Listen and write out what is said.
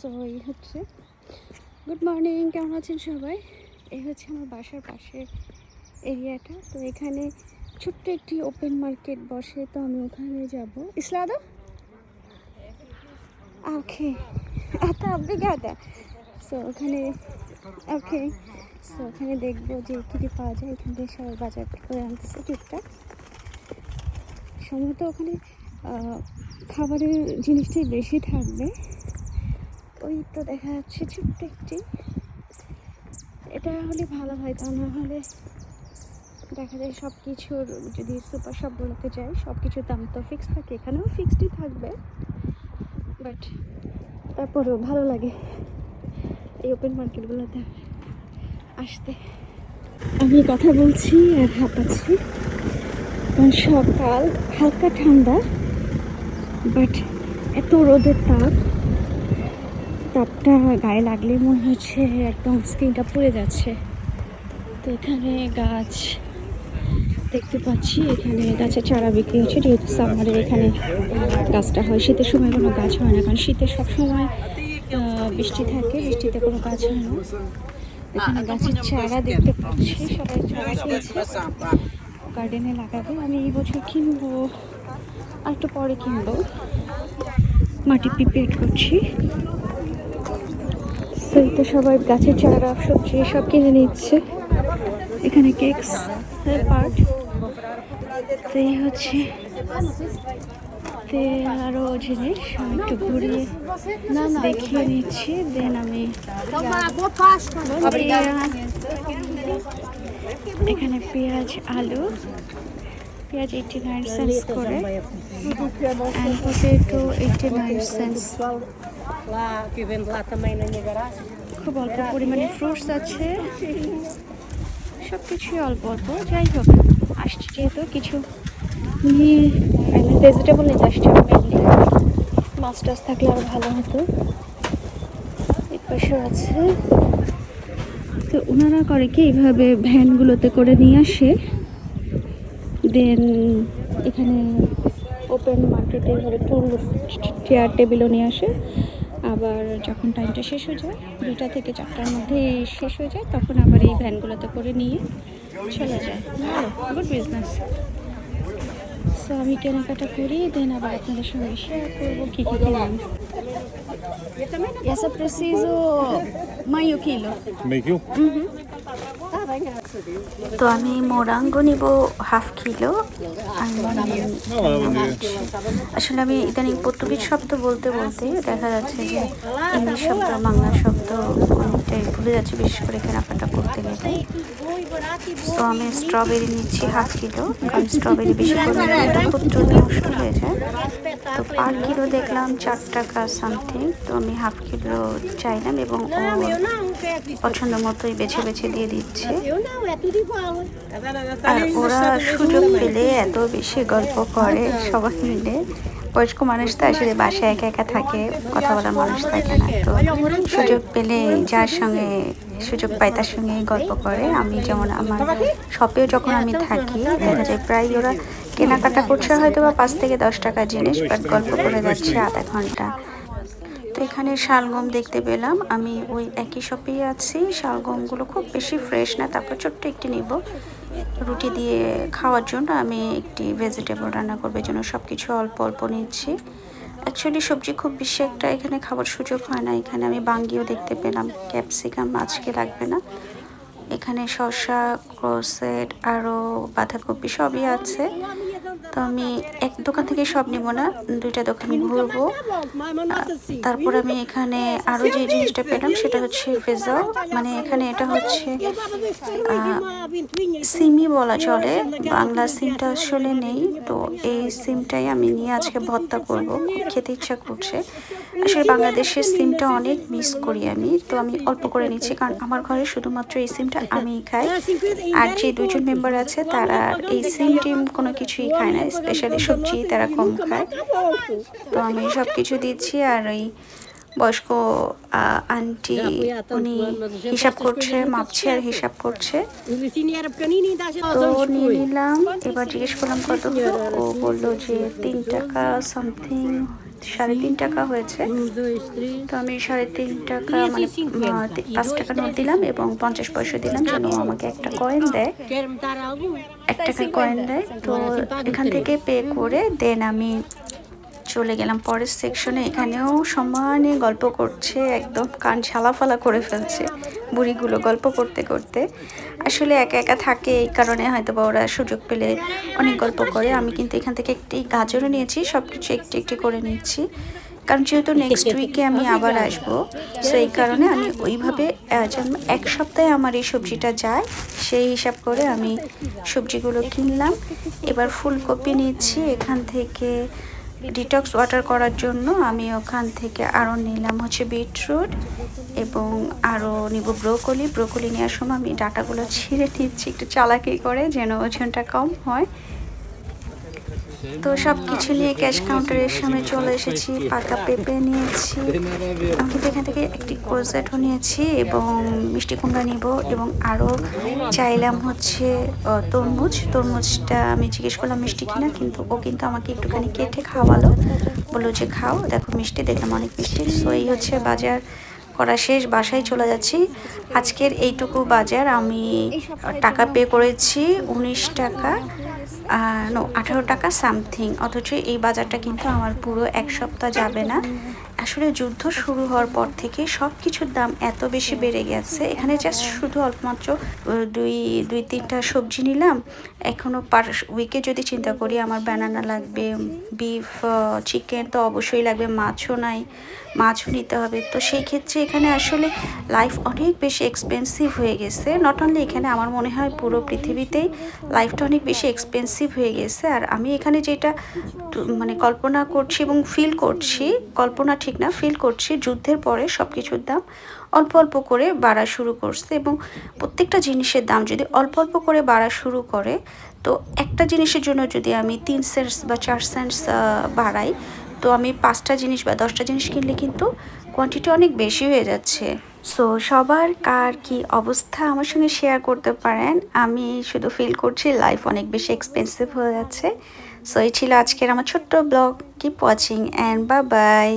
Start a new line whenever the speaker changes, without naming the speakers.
So এই হচ্ছে good morning, কেমন আছেন সবাই? এই হচ্ছে আমার বাসার পাশে এরিয়াটা। তো এখানে ছোট্ট একটি ওপেন মার্কেট বসে, তো আমি ওখানে যাব। ইসলাদা ওকে এত অভিজ্ঞতা। সো ওখানে ওকে, সো ওখানে দেখবো যে কী পাওয়া যায়। এখান থেকে সবাই বাজার করে আনতেছে টুকটাক। সম্ভবত ওখানে খাবারের জিনিসটাই বেশি থাকবে। ওই তো দেখা যাচ্ছে ছোট্ট একটি, এটা হলে ভালো হয়। তা না হলে দেখা যায় সব কিছুর, যদি সুপার শপগুলোতে যাই সব কিছুর দাম তো ফিক্স থাকে, এখানেও ফিক্সডই থাকবে, বাট তারপরেও ভালো লাগে এই ওপেন মার্কেটগুলোতে আসতে। আমি কথা বলছি আর হাঁপাচ্ছি, কারণ সকাল হালকা ঠান্ডা, বাট এত রোদের তাপটা গায়ে লাগলে মনে হচ্ছে একদম স্কিনটা পুড়ে যাচ্ছে। তো এখানে গাছ দেখতে পাচ্ছি, এখানে গাছের চারা বিক্রি হচ্ছে, যেহেতু সামারের এখানে গাছটা হয়। শীতের সময় কোনো গাছ হয় না, কারণ শীতে সবসময় বৃষ্টি থাকে, বৃষ্টিতে কোনো গাছ হয় না। এখানে গাছের চারা দেখতে পাচ্ছি, সবাই চারা কিনছে, গার্ডেনে লাগাবে। আমি এই বছর কিনবো, আর একটু পরে কিনবো। মাটি প্রিপেয়ার করছি, সেই তো সবাই গাছের চারা সবজি সব কিনে নিচ্ছে। এখানে কেকস পার্ট, তো এই হচ্ছে আরো জিনিস একটু ঘুরিয়ে দেখিয়ে নিচ্ছি। দেন আমি এখানে পেঁয়াজ, আলু, পেঁয়াজ 89 সেন্টস করে, অ্যান্ড পটেটো 89 সেন্টস। খুব অল্প পরিমাণে ফ্রুটস আছে, সব কিছুই অল্প অল্প। যাই হোক, আসছি যেহেতু কিছু নিয়ে, ভেজিটেবল নিতে আসছি মেনলি। মাছ টাছ থাকলে আরও ভালো হতো। এই পাশে আছে, তো ওনারা করে কি এইভাবে ভ্যানগুলোতে করে নিয়ে আসে, দেন এখানে ওপেন মার্কেটে এইভাবে টুল, চেয়ার, টেবিলও নিয়ে আসে। আবার যখন টাইমটা শেষ হয়ে যায়, 2টা থেকে 4টার মধ্যে শেষ হয়ে যায়, তখন আবার এই ভ্যানগুলোতে করে নিয়ে চলে যায়। Good business. সো আমি কেনাকাটা করি, দেন আবার আপনাদের সঙ্গে শেয়ার করবো কী কী কিনলাম। Essa preciso meio quilo.
Meio?
তো আমি মোরাঙ্গো নিব ½ কিলো। আসলে আমি ইদানিং পর্তুগিজ শব্দ বলতে বলতে দেখা যাচ্ছে যে ইংলিশ শব্দ, বাংলা শব্দ অনেকটাই ভুলে যাচ্ছে, বিশেষ করে কেনাকাটা করতে গেলে। তো আমি স্ট্রবেরি নিচ্ছি ½ কিলো, কারণ স্ট্রবেরি বেশি করে নিলে খুব দ্রুত নষ্ট হয়ে যায়। তো পার কিলো দেখলাম 4 টাকা সামথিং, তো আমি ½ কিলো চাইলাম, এবং পছন্দ মতোই বেছে বেছে দিয়ে দিচ্ছে। আর ওরা সুযোগ পেলে এত বেশি গল্প করে সবাই মিলে। বয়স্ক মানুষ তো আসলে বাসায় একা একা থাকে, কথা বলার মানুষ থাকে না, তো সুযোগ পেলে যার সঙ্গে সুযোগ পাই তার সঙ্গে গল্প করে। আমি যেমন আমার শপেও যখন আমি থাকি, দেখা যায় প্রায় ওরা কেনাকাটা করছে হয়তো বা 5 থেকে 10 টাকার জিনিস, বাট গল্প করে যাচ্ছে আধা ঘন্টা। তো এখানে শালগম দেখতে পেলাম, আমি ওই একই শপেই আছি। শালগমগুলো খুব বেশি ফ্রেশ না, তারপর ছোট্ট একটি নিব রুটি দিয়ে খাওয়ার জন্য। আমি একটি ভেজিটেবল রান্না করবার জন্য সব কিছু অল্প অল্প নিচ্ছি। অ্যাকচুয়ালি সবজি খুব বেশি একটা এখানে খাওয়ার সুযোগ হয় না। এখানে আমি বাঙ্গিও দেখতে পেলাম, ক্যাপসিকাম আজকে লাগবে না। এখানে শসা, ক্রোসেট, আরও বাঁধাকপি সবই আছে। তো আমি এক দোকান থেকে সব নিব না, 2টা দোকান ঘুরবো। তারপর আমি এখানে আরও যে জিনিসটা পেলাম সেটা হচ্ছে ভেজাল, মানে এখানে এটা হচ্ছে সিমই বলা চলে, বাংলা সিমটা আসলে নেই। তো এই সিমটাই আমি নিয়ে আজকে ভর্তা করব, খুব খেতে ইচ্ছা করছে। আসলে বাংলাদেশের সিমটা অনেক মিস করি আমি, তো আমি অল্প করে নিচ্ছি, কারণ আমার ঘরে শুধুমাত্র এই সিমটা আমিই খাই। আর যে 2জন মেম্বার আছে তারা এই সিম টিম কোনো কিছুই খায় না, স্পেশালি সবজি তারা কম খায়। তো আমি সব কিছু দিচ্ছি, আর ওই বয়স্ক আন্টি উনি হিসাব করছে, মাপছে আর হিসাব করছে। তো নিয়ে নিলাম, এবার জিজ্ঞেস করলাম কত হলো, ও বললো যে 3 টাকা সামথিং 3.5 টাকা হয়েছে। তো আমি 3.5 টাকা মানে 5 টাকা নোট দিলাম এবং 50 পয়সা দিলাম যেন ও আমাকে একটা কয়েন দেয়, 1 টাকার কয়েন দেয়। তো এখান থেকে পে করে দেন আমি চলে গেলাম পরের সেকশনে। এখানেও সমানে গল্প করছে, একদম কান ঝালাফালা করে ফেলছে বুড়িগুলো গল্প করতে করতে। আসলে একা একা থাকে, এই কারণে হয়তো বা ওরা সুযোগ পেলে অনেক গল্প করে। আমি কিন্তু এখান থেকে একটি গাজরও নিয়েছি, সব কিছু একটি একটি করে নিচ্ছি, কারণ যেহেতু নেক্সট উইকে আমি আবার আসবো, সো এই কারণে আমি ওইভাবে যেন 1 সপ্তাহে আমার এই সবজিটা যায় সেই হিসাব করে আমি সবজিগুলো কিনলাম। এবার ফুলকপি নিচ্ছি এখান থেকে ডিটক্স ওয়াটার করার জন্য। আমি ওখান থেকে আরও নিলাম হচ্ছে বিটরুট এবং আরও নিব ব্রোকলি। ব্রোকলি নেওয়ার সময় আমি ডাটাগুলো ছিঁড়ে নিচ্ছি একটু চালাকি করে যেন ওজনটা কম হয়। তো সব কিছু নিয়ে ক্যাশ কাউন্টারের সামনে চলে এসেছি। পাকা পেঁপে নিয়েছি, আমি কিন্তু এখান থেকে একটি কোজেটও নিয়েছি এবং মিষ্টি কুমড়া নিব এবং আরও চাইলাম হচ্ছে তরমুজ। তরমুজটা আমি জিজ্ঞেস করলাম মিষ্টি কিনা, কিন্তু ও কিন্তু আমাকে একটুখানি কেটে খাওয়ালো, বললো যে খাও, দেখো মিষ্টি, দেখলাম অনেক মিষ্টি। সো এই হচ্ছে বাজার করা শেষ, বাসায় চলে যাচ্ছি। আজকের এইটুকু বাজার আমি টাকা পে করেছি 19 টাকা, 18 টাকা সামথিং। অথচ এই বাজারটা কিন্তু আমার পুরো 1 সপ্তাহ যাবে না। আসলে যুদ্ধ শুরু হওয়ার পর থেকে সব কিছুর দাম এত বেশি বেড়ে গেছে। এখানে জাস্ট শুধু অল্পমাত্র দুই তিনটা সবজি নিলাম। এখনও পার উইকে যদি চিন্তা করি আমার ব্যানানা লাগবে, বিফ, চিকেন তো অবশ্যই লাগবে, মাছও নাই, মাছও নিতে হবে। তো সেই ক্ষেত্রে এখানে আসলে লাইফ অনেক বেশি এক্সপেন্সিভ হয়ে গেছে। নট অনলি এখানে, আমার মনে হয় পুরো পৃথিবীতেই লাইফটা অনেক বেশি এক্সপেন্সিভ হয়ে গেছে। আর আমি এখানে যেটা মানে কল্পনা করছি এবং ফিল করছি, কল্পনা ঠিক না, ফিল করছি, যুদ্ধের পরে সব কিছুর দাম অল্প অল্প করে বাড়া শুরু করছে এবং প্রত্যেকটা জিনিসের দাম যদি অল্প অল্প করে বাড়া শুরু করে, তো একটা জিনিসের জন্য যদি আমি 3 সেন্টস বা 4 সেন্টস বাড়াই, তো আমি 5টা জিনিস বা 10টা জিনিস কিনলে কিন্তু কোয়ান্টিটি অনেক বেশি হয়ে যাচ্ছে। সো সবার কার কি অবস্থা আমার সঙ্গে শেয়ার করতে পারেন। আমি শুধু ফিল করছি লাইফ অনেক বেশি এক্সপেন্সিভ হয়ে যাচ্ছে। সো এই ছিল আজকের আমার ছোট্ট blog. Keep watching and bye bye.